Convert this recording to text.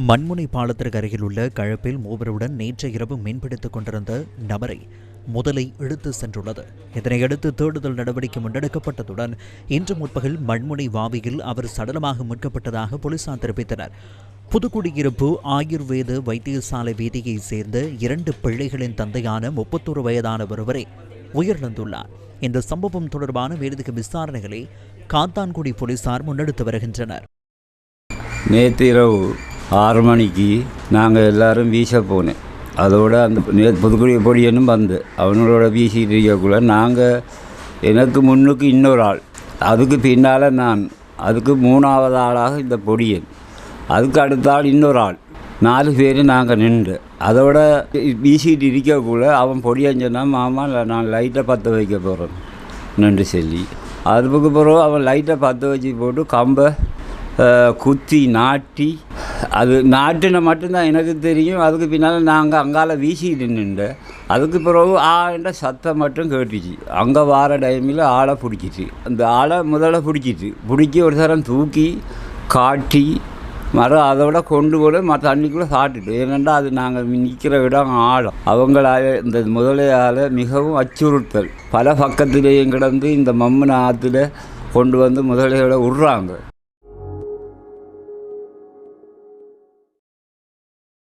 மண்முனை பாலத்திற்கு அருகில் உள்ள கழப்பில் மூவருடன் நேற்று இரவு மீன்பிடித்துக் கொண்டிருந்த நபரை முதலை இழுத்து சென்றுள்ளது. இதனையடுத்து தேடுதல் நடவடிக்கை முன்னெடுக்கப்பட்டதுடன் இன்று முற்பகல் மண்முனை வாவியில் அவர் சடலமாக மீட்கப்பட்டதாக போலீசார் தெரிவித்தனர். புதுக்குடியிருப்பு ஆயுர்வேத வைத்தியசாலை வீதியைச் சேர்ந்த 2 பிள்ளைகளின் தந்தையான 31 வயதான ஒருவரை உயிரிழந்துள்ளார். இந்த சம்பவம் தொடர்பான மேலதிக விசாரணைகளை காத்தான்குடி போலீசார் முன்னெடுத்து வருகின்றனர். நேற்று இரவு 6 மணிக்கு நாங்கள் எல்லோரும் வீச போனேன். அதோடு அந்த புதுக்குடி பொடியனும் வந்து அவனோட வீசிட்டு இருக்கக்குள்ள எனக்கு முன்னுக்கு இன்னொரு ஆள், அதுக்கு பின்னால் நான், அதுக்கு 3வது ஆளாக இந்த பொடியன், அதுக்கு அடுத்த ஆள் இன்னொரு ஆள், 4 பேர் நாங்கள் நின்று அதோட வீசிட்டு இருக்கக்குள்ள அவன் பொடியன் சொன்னான், மாமா நான் லைட்டை பற்ற வைக்க போகிறேன் நின்று சொல்லி, அதுக்கு பிறகு அவன் லைட்டை பற்ற வச்சு போட்டு கம்பை குத்தி நாட்டி, அது நாட்டின மட்டும்தான் எனக்கு தெரியும். அதுக்கு பின்னால் நாங்கள் அங்கால வீசிட்டு நின்று அதுக்கு பிறகு என்ற சத்தம் மட்டும் கேட்டுச்சு. அங்கே வார டைமில் ஆளை பிடிச்சிச்சு. அந்த ஆளை முதல்ல பிடிச்சி ஒரு தரம் தூக்கி காட்டி அதோட கொண்டு போய் தண்ணிக்குள்ளே சாப்பிட்டுட்டு, ஏனெண்டா அது நாங்கள் நிற்கிற இடம் ஆழம். அவங்களால இந்த முதலையால் மிகவும் அச்சுறுத்தல், பல பக்கத்திலேயும் கிடந்து இந்த மம்மன் ஆற்றுல கொண்டு வந்து முதலையோட விட்றாங்க.